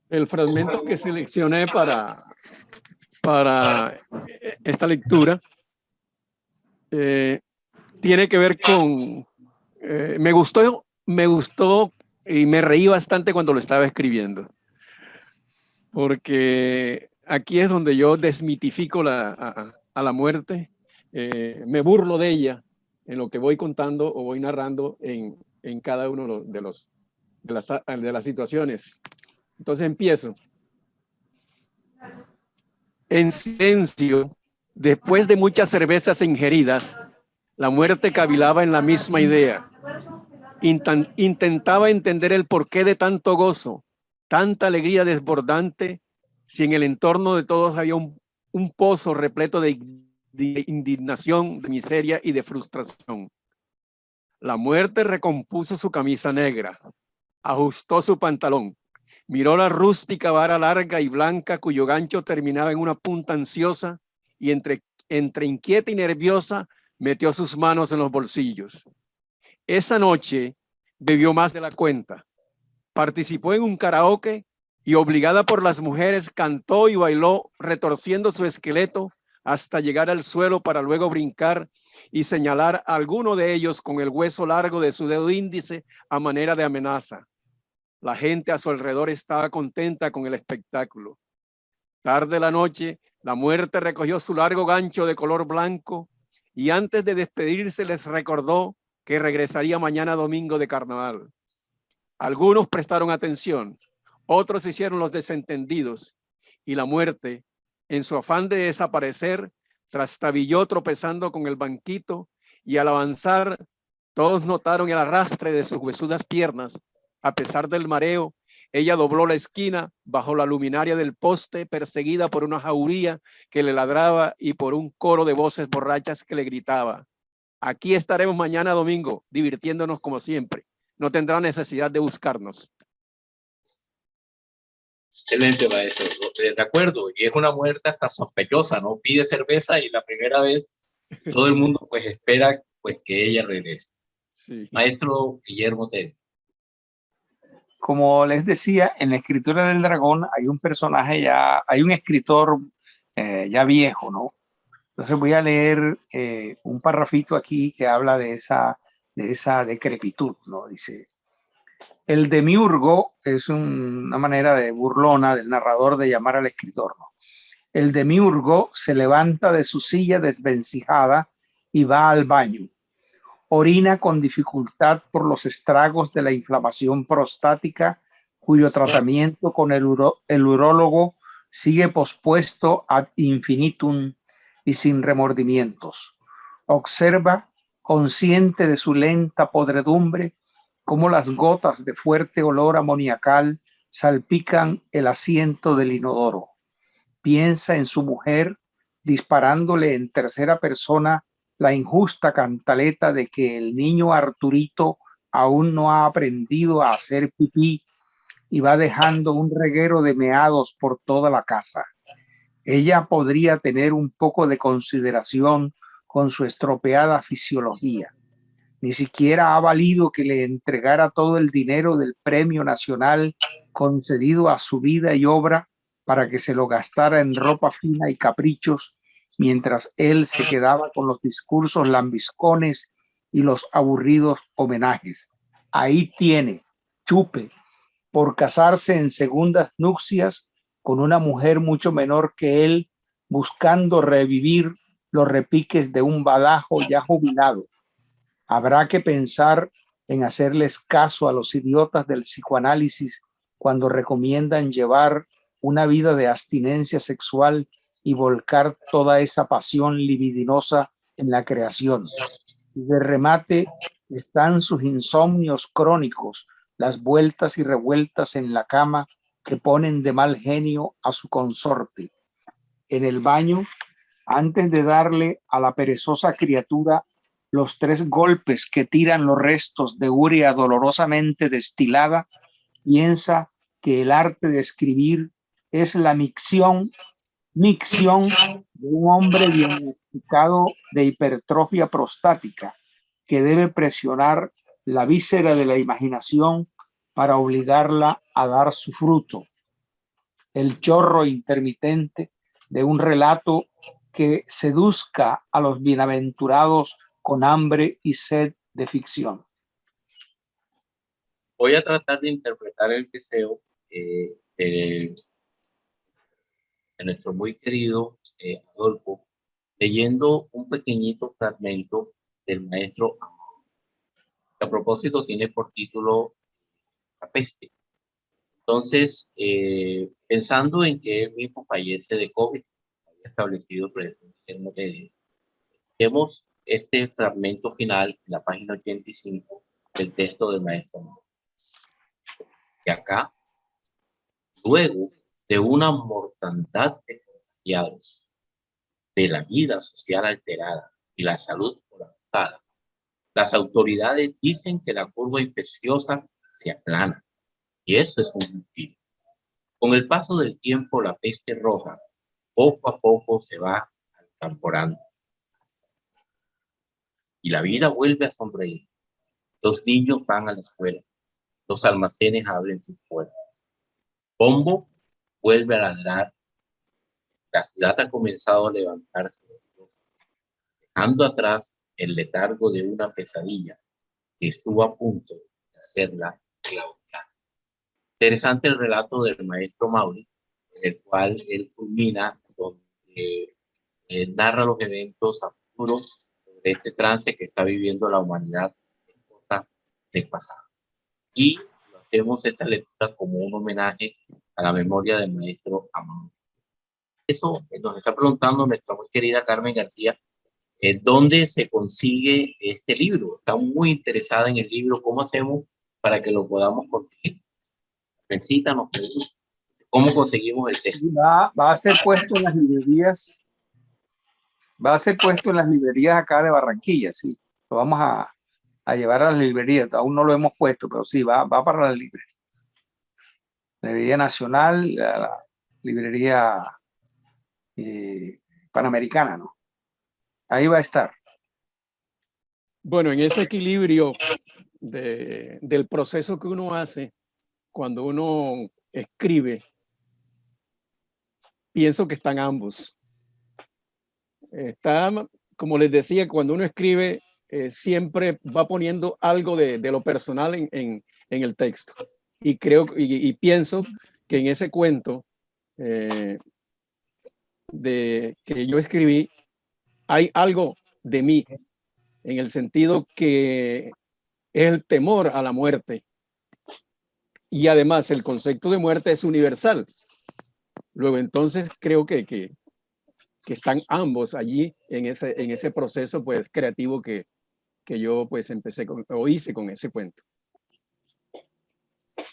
El fragmento que seleccioné para esta lectura tiene que ver con... me gustó y me reí bastante cuando lo estaba escribiendo, porque aquí es donde yo desmitifico a la muerte, me burlo de ella en lo que voy contando o voy narrando en cada uno de las situaciones. Entonces empiezo. En silencio, después de muchas cervezas ingeridas, la muerte cavilaba en la misma idea. Intentaba entender el porqué de tanto gozo, tanta alegría desbordante, si en el entorno de todos había un pozo repleto de indignación, de miseria y de frustración. La muerte recompuso su camisa negra, ajustó su pantalón, miró la rústica vara larga y blanca cuyo gancho terminaba en una punta ansiosa y entre inquieta y nerviosa metió sus manos en los bolsillos. Esa noche bebió más de la cuenta, participó en un karaoke y obligada por las mujeres cantó y bailó retorciendo su esqueleto hasta llegar al suelo para luego brincar y señalar a alguno de ellos con el hueso largo de su dedo índice a manera de amenaza. La gente a su alrededor estaba contenta con el espectáculo. Tarde la noche, la muerte recogió su largo gancho de color blanco y antes de despedirse les recordó que regresaría mañana domingo de carnaval. Algunos prestaron atención, otros hicieron los desentendidos y la muerte, en su afán de desaparecer, trastabilló tropezando con el banquito y al avanzar todos notaron el arrastre de sus huesudas piernas. A pesar del mareo, ella dobló la esquina bajo la luminaria del poste, perseguida por una jauría que le ladraba y por un coro de voces borrachas que le gritaba: aquí estaremos mañana domingo, divirtiéndonos como siempre. No tendrá necesidad de buscarnos. Excelente, maestro. De acuerdo. Y es una muerte hasta sospechosa, ¿no? Pide cerveza y la primera vez todo el mundo pues espera pues que ella regrese. Sí. Maestro Guillermo Tello. Como les decía, en la escritura del dragón hay un personaje hay un escritor ya viejo, ¿no? Entonces voy a leer un parrafito aquí que habla de esa decrepitud, ¿no? Dice: el demiurgo es una manera de burlona del narrador de llamar al escritor, ¿no? El demiurgo se levanta de su silla desvencijada y va al baño. Orina con dificultad por los estragos de la inflamación prostática, cuyo tratamiento con el urólogo sigue pospuesto ad infinitum y sin remordimientos. Observa, consciente de su lenta podredumbre, cómo las gotas de fuerte olor amoniacal salpican el asiento del inodoro. Piensa en su mujer, disparándole en tercera persona la injusta cantaleta de que el niño Arturito aún no ha aprendido a hacer pipí y va dejando un reguero de meados por toda la casa. Ella podría tener un poco de consideración con su estropeada fisiología. Ni siquiera ha valido que le entregara todo el dinero del premio nacional concedido a su vida y obra para que se lo gastara en ropa fina y caprichos, mientras él se quedaba con los discursos lambiscones y los aburridos homenajes. Ahí tiene, chupe, por casarse en segundas nupcias con una mujer mucho menor que él, buscando revivir los repiques de un badajo ya jubilado. Habrá que pensar en hacerles caso a los idiotas del psicoanálisis cuando recomiendan llevar una vida de abstinencia sexual y volcar toda esa pasión libidinosa en la creación. Y de remate están sus insomnios crónicos, las vueltas y revueltas en la cama que ponen de mal genio a su consorte. En el baño, antes de darle a la perezosa criatura los 3 golpes que tiran los restos de urea dolorosamente destilada, piensa que el arte de escribir es la micción de un hombre diagnosticado de hipertrofia prostática que debe presionar la víscera de la imaginación para obligarla a dar su fruto. El chorro intermitente de un relato que seduzca a los bienaventurados con hambre y sed de ficción. Voy a tratar de interpretar el deseo de nuestro muy querido Adolfo, leyendo un pequeñito fragmento del maestro Amado, que a propósito tiene por título La peste. Entonces, pensando en que él mismo fallece de COVID, había establecido precisamente, vemos este fragmento final en la página 85 del texto del maestro Amado. Y acá, luego de una mortandad de contagiados, de la vida social alterada y la salud colapsada, las autoridades dicen que la curva infecciosa se aplana, y eso es un mentira. Con el paso del tiempo, la peste roja poco a poco se va acamporando y la vida vuelve a sonreír. Los niños van a la escuela, los almacenes abren sus puertas, Pombo vuelve a ladrar, la ciudad ha comenzado a levantarse, dejando atrás el letargo de una pesadilla que estuvo a punto de hacerla claudicar. Interesante el relato del maestro Mauri, en el cual él culmina, donde narra los eventos a futuro de este trance que está viviendo la humanidad en costa del pasado. Y hacemos esta lectura como un homenaje a la memoria del maestro Amado. Eso nos está preguntando nuestra muy querida Carmen García, ¿dónde se consigue este libro? Está muy interesada en el libro. ¿Cómo hacemos para que lo podamos conseguir? Nos pregunta, ¿cómo conseguimos el texto? Va a ser puesto en las librerías. Va a ser puesto en las librerías acá de Barranquilla, sí. Lo vamos a llevar a las librerías. Aún no lo hemos puesto, pero sí, va para las librerías. La librería nacional, la librería panamericana, ¿no? Ahí va a estar. Bueno, en ese equilibrio del proceso que uno hace cuando uno escribe, pienso que están ambos. Está, como les decía, cuando uno escribe, siempre va poniendo algo de lo personal en el texto. Y creo y pienso que en ese cuento que yo escribí, hay algo de mí, en el sentido que es el temor a la muerte. Y además el concepto de muerte es universal. Luego, entonces, creo que están ambos allí en ese proceso pues, creativo que yo pues empecé o hice con ese cuento.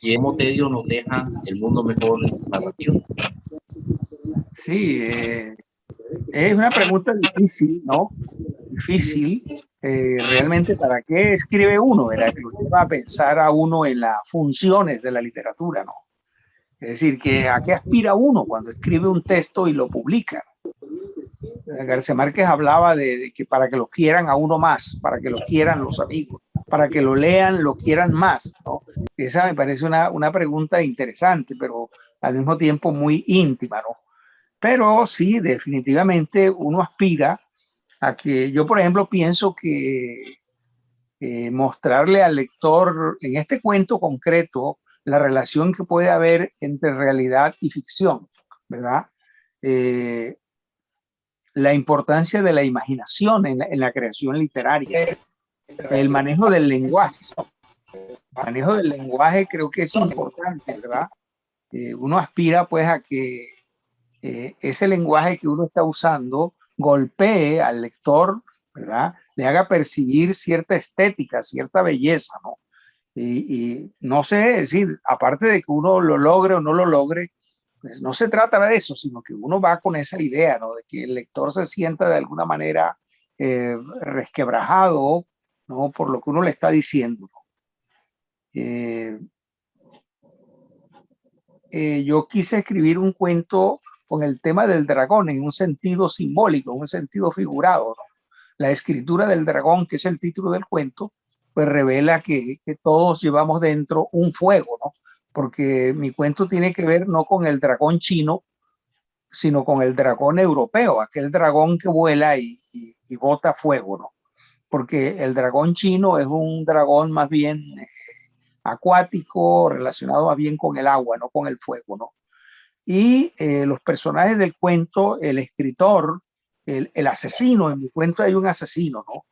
Guillermo Tedio nos deja el mundo mejor en su narrativa. Sí, es una pregunta difícil, ¿no? Difícil. Realmente, ¿para qué escribe uno? ¿Verdad? Que lo lleva a pensar a uno en las funciones de la literatura, ¿no? Es decir, que ¿a qué aspira uno cuando escribe un texto y lo publica? García Márquez hablaba de que para que lo quieran a uno más, para que lo quieran los amigos, para que lo lean, lo quieran más, ¿no? Esa me parece una pregunta interesante, pero al mismo tiempo muy íntima, ¿no? Pero sí, definitivamente uno aspira a que, yo por ejemplo pienso que mostrarle al lector en este cuento concreto la relación que puede haber entre realidad y ficción, ¿verdad? La importancia de la imaginación en la creación literaria, el manejo del lenguaje. El manejo del lenguaje creo que es importante, ¿verdad? Uno aspira pues a que ese lenguaje que uno está usando golpee al lector, ¿verdad? Le haga percibir cierta estética, cierta belleza, ¿no? Y no sé, es decir, aparte de que uno lo logre o no lo logre, pues no se trata de eso, sino que uno va con esa idea, ¿no? De que el lector se sienta de alguna manera resquebrajado, ¿no? Por lo que uno le está diciendo. Yo quise escribir un cuento con el tema del dragón en un sentido simbólico, en un sentido figurado, ¿no? La escritura del dragón, que es el título del cuento, pues revela que todos llevamos dentro un fuego, ¿no? Porque mi cuento tiene que ver no con el dragón chino, sino con el dragón europeo, aquel dragón que vuela y bota fuego, ¿no? Porque el dragón chino es un dragón más bien acuático, relacionado más bien con el agua, no con el fuego, ¿no? Y los personajes del cuento, el escritor, el asesino, en mi cuento hay un asesino, ¿no?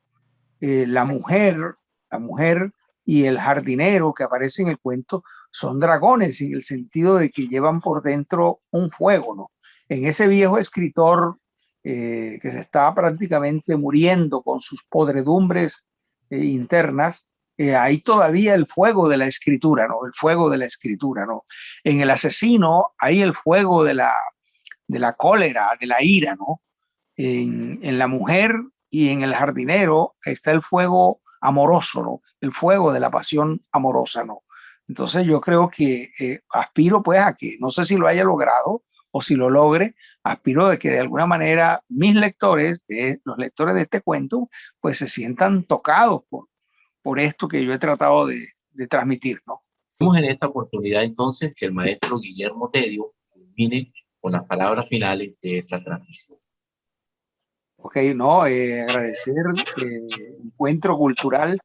La mujer y el jardinero que aparece en el cuento son dragones en el sentido de que llevan por dentro un fuego, ¿no? En ese viejo escritor que se estaba prácticamente muriendo con sus podredumbres internas, hay todavía el fuego de la escritura, ¿no? El fuego de la escritura, ¿no? En el asesino hay el fuego de la cólera, de la ira, ¿no? En la mujer y en el jardinero está el fuego amoroso, ¿no? El fuego de la pasión amorosa, ¿no? Entonces yo creo que aspiro pues a que, no sé si lo haya logrado o si lo logre, aspiro de que de alguna manera mis lectores, los lectores de este cuento, pues se sientan tocados por esto que yo he tratado de transmitir, ¿no? Vamos en esta oportunidad entonces que el maestro Guillermo Tedio culmine con las palabras finales de esta transmisión. Ok, no, agradecer el encuentro cultural,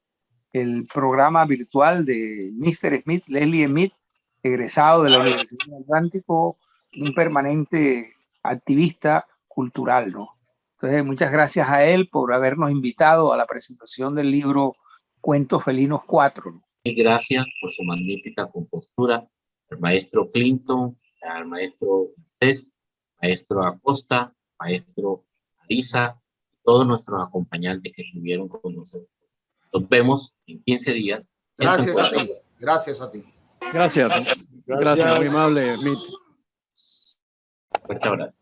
el programa virtual de Mr. Smith, Leslie Smith, egresado de la Universidad del Atlántico, un permanente activista cultural, ¿no? Entonces, muchas gracias a él por habernos invitado a la presentación del libro Cuentos Felinos 4, ¿no? Y gracias por su magnífica compostura, al maestro Clinton, al maestro Cés, maestro Acosta, maestro Arisa, todos nuestros acompañantes que estuvieron con nosotros. Nos vemos en 15 días. Gracias a ti. Gracias a ti. Gracias, muy amable, Smith. Fuerte abrazo.